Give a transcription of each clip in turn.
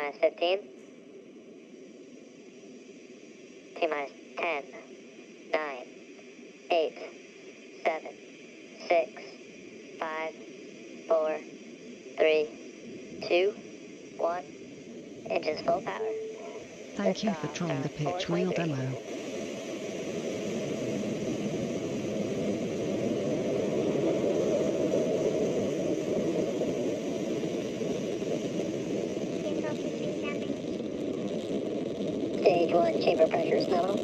minus 15. T minus 10, 9, 8, 7, 6, 5, 4, 3, 2, 1. Engines full power. Thank you for trying the pitch wheel demo. Stage 1 chamber pressure is nominal.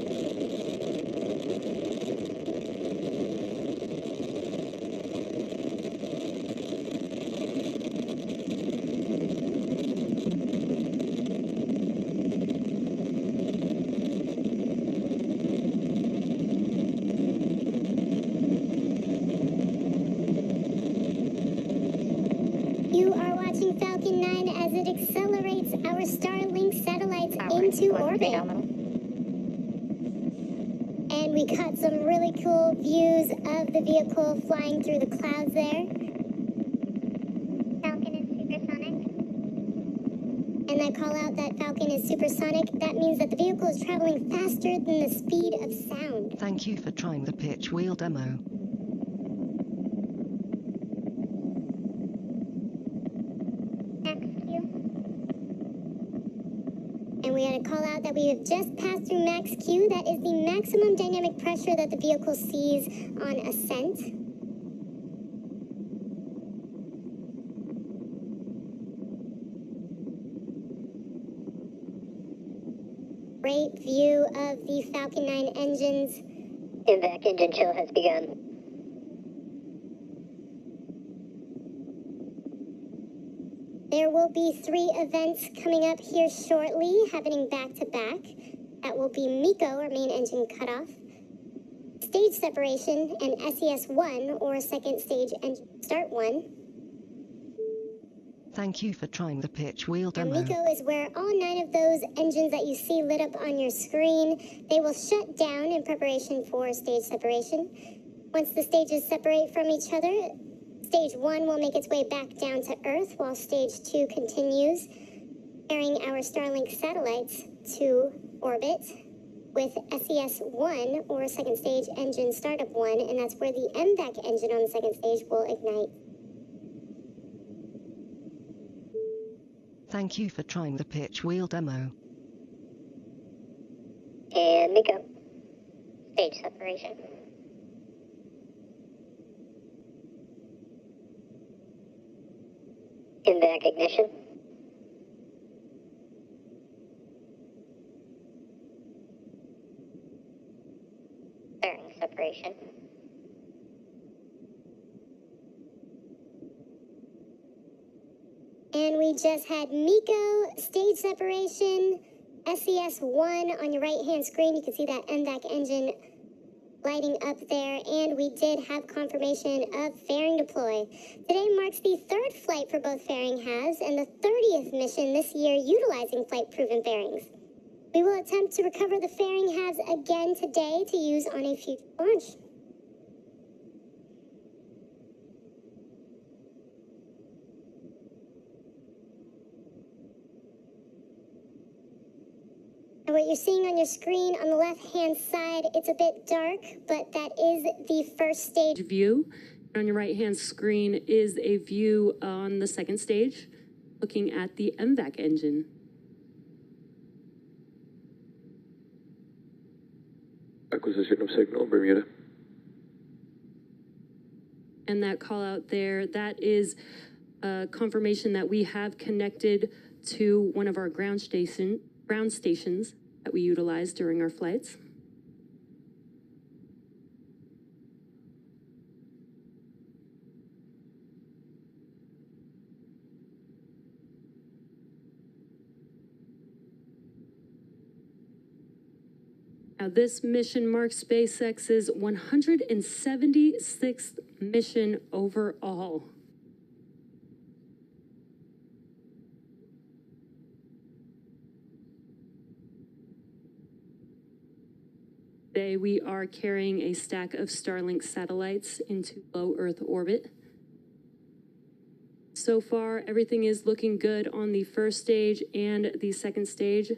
You are watching Falcon 9 as it accelerates our Starlink satellites into orbit. And we got some really cool views of the vehicle flying through the clouds there. Falcon is supersonic. And I call out that Falcon is supersonic. That means that the vehicle is traveling faster than the speed of sound. Thank you for trying the pitch wheel demo. And we had to call out that we have just passed through max Q. That is the maximum dynamic pressure that the vehicle sees on ascent. Great view of the Falcon 9 engines. MVAC engine chill has begun. There will be 3 events coming up here shortly, happening back to back. That will be MECO, or main engine cutoff, stage separation, and SES-1, or second stage engine start 1. Thank you for trying the pitch wheel Now, demo. MECO is where all 9 of those engines that you see lit up on your screen, they will shut down in preparation for stage separation. Once the stages separate from each other, Stage 1 will make its way back down to Earth, while Stage 2 continues, carrying our Starlink satellites to orbit with SES-1, or second stage engine startup 1, and that's where the MVAC engine on the second stage will ignite. Thank you for trying the pitch wheel demo. And MECO. Stage separation. MVAC ignition. Fairing separation. And we just had MECO, stage separation, SES-1 on your right-hand screen. You can see that MVAC engine lighting up there, and we did have confirmation of fairing deploy. Today marks the 3rd flight for both fairing halves and the 30th mission this year utilizing flight-proven fairings. We will attempt to recover the fairing halves again today to use on a future launch. And what you're seeing on your screen on the left-hand side, it's a bit dark, but that is the first stage view. On your right-hand screen is a view on the second stage, looking at the MVAC engine. Acquisition of signal, Bermuda. And that call out there, that is confirmation that we have connected to one of our ground stations that we utilize during our flights. Now, this mission marks SpaceX's 176th mission overall. Today, we are carrying a stack of Starlink satellites into low Earth orbit. So far, everything is looking good on the first stage and the second stage.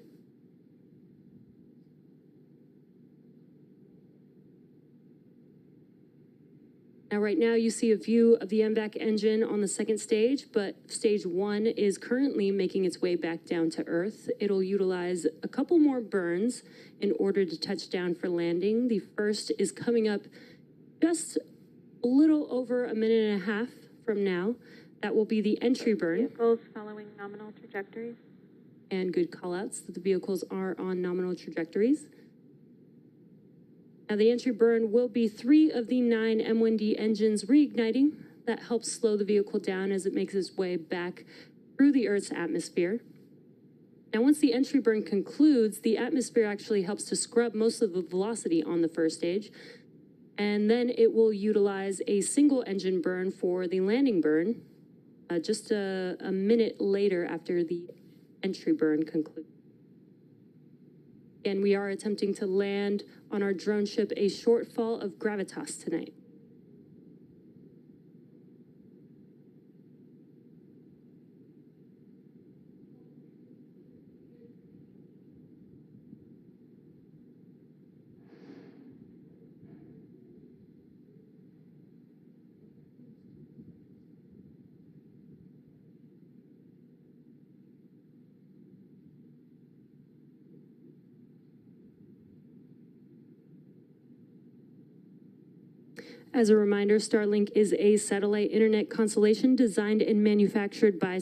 Now, right now, you see a view of the MVAC engine on the second stage, but stage 1 is currently making its way back down to Earth. It'll utilize a couple more burns in order to touch down for landing. The first is coming up just a little over a minute and a half from now. That will be the entry burn. Vehicles following nominal trajectories. And good call-outs that the vehicles are on nominal trajectories. Now, the entry burn will be 3 of the 9 M1D engines reigniting. That helps slow the vehicle down as it makes its way back through the Earth's atmosphere. Now, once the entry burn concludes, the atmosphere actually helps to scrub most of the velocity on the first stage. And then it will utilize a single engine burn for the landing burn just a minute later after the entry burn concludes. And we are attempting to land on our drone ship a shortfall of gravitas tonight. As a reminder, Starlink is a satellite internet constellation designed and manufactured by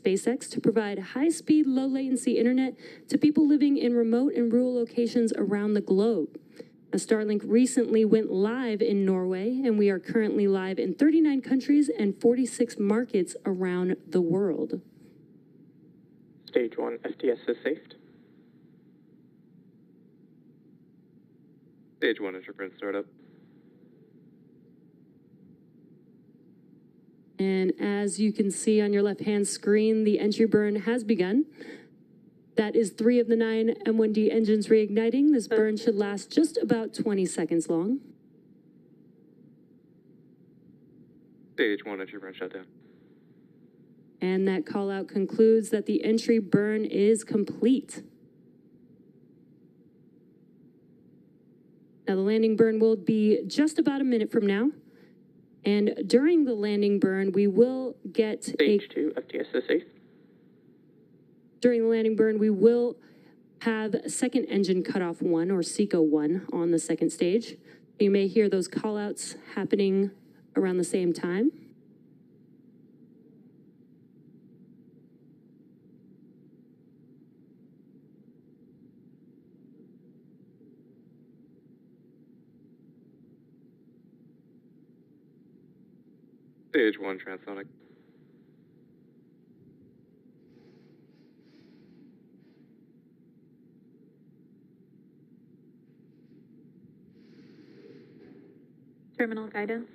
SpaceX to provide high-speed, low-latency internet to people living in remote and rural locations around the globe. Now, Starlink recently went live in Norway, and we are currently live in 39 countries and 46 markets around the world. Stage 1 FTS is safed. Stage 1 entry burn startup. And as you can see on your left-hand screen, the entry burn has begun. That is 3 of the 9 M1D engines reigniting. This burn should last just about 20 seconds long. Stage 1 entry burn shutdown. And that call-out concludes that the entry burn is complete. Now, the landing burn will be just about a minute from now. And during the landing burn, we will get Stage 2 FTS is safe. During the landing burn, we will have second engine cutoff 1 or SECO 1 on the second stage. You may hear those call-outs happening around the same time. Stage 1 transonic. Terminal guidance.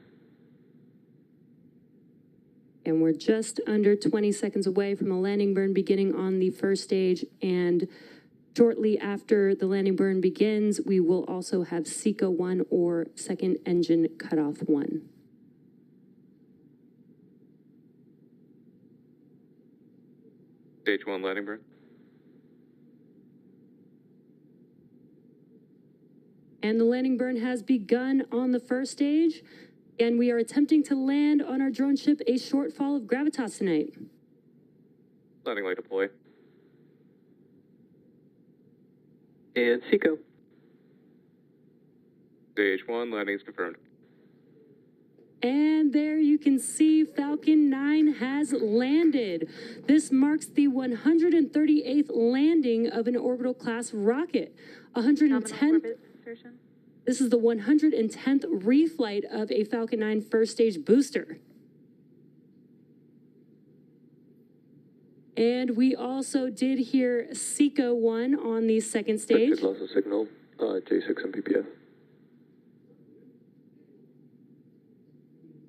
And we're just under 20 seconds away from the landing burn beginning on the first stage. And shortly after the landing burn begins, we will also have SECO 1 or second engine cutoff 1. Stage 1 landing burn. And the landing burn has begun on the first stage. And we are attempting to land on our drone ship a shortfall of gravitas tonight. Landing light deploy. And SECO. Stage 1 landing is confirmed. And there you can see Falcon 9 has landed. This marks the 138th landing of an orbital class rocket. 110th. This is the 110th reflight of a Falcon 9 first stage booster. And we also did hear SECO 1 on the second stage. Loss of signal, J6 Mbps.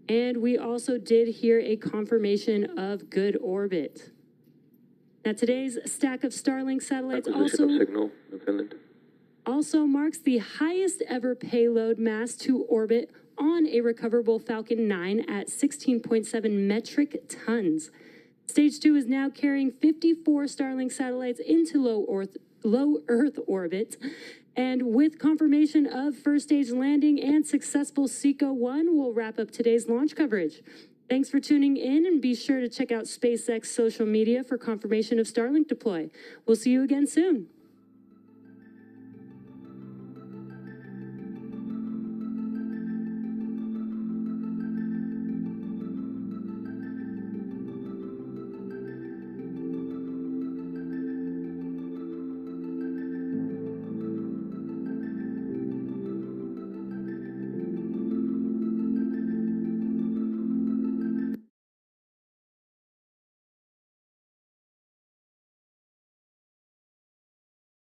And we also did hear a confirmation of good orbit. Now, today's stack of Starlink satellites Acquisition of signal in Finland. also marks the highest ever payload mass to orbit on a recoverable Falcon 9 at 16.7 metric tons. Stage 2 is now carrying 54 Starlink satellites into low Earth orbit. And with confirmation of first stage landing and successful SECO 1, we'll wrap up today's launch coverage. Thanks for tuning in, and be sure to check out SpaceX social media for confirmation of Starlink deploy. We'll see you again soon.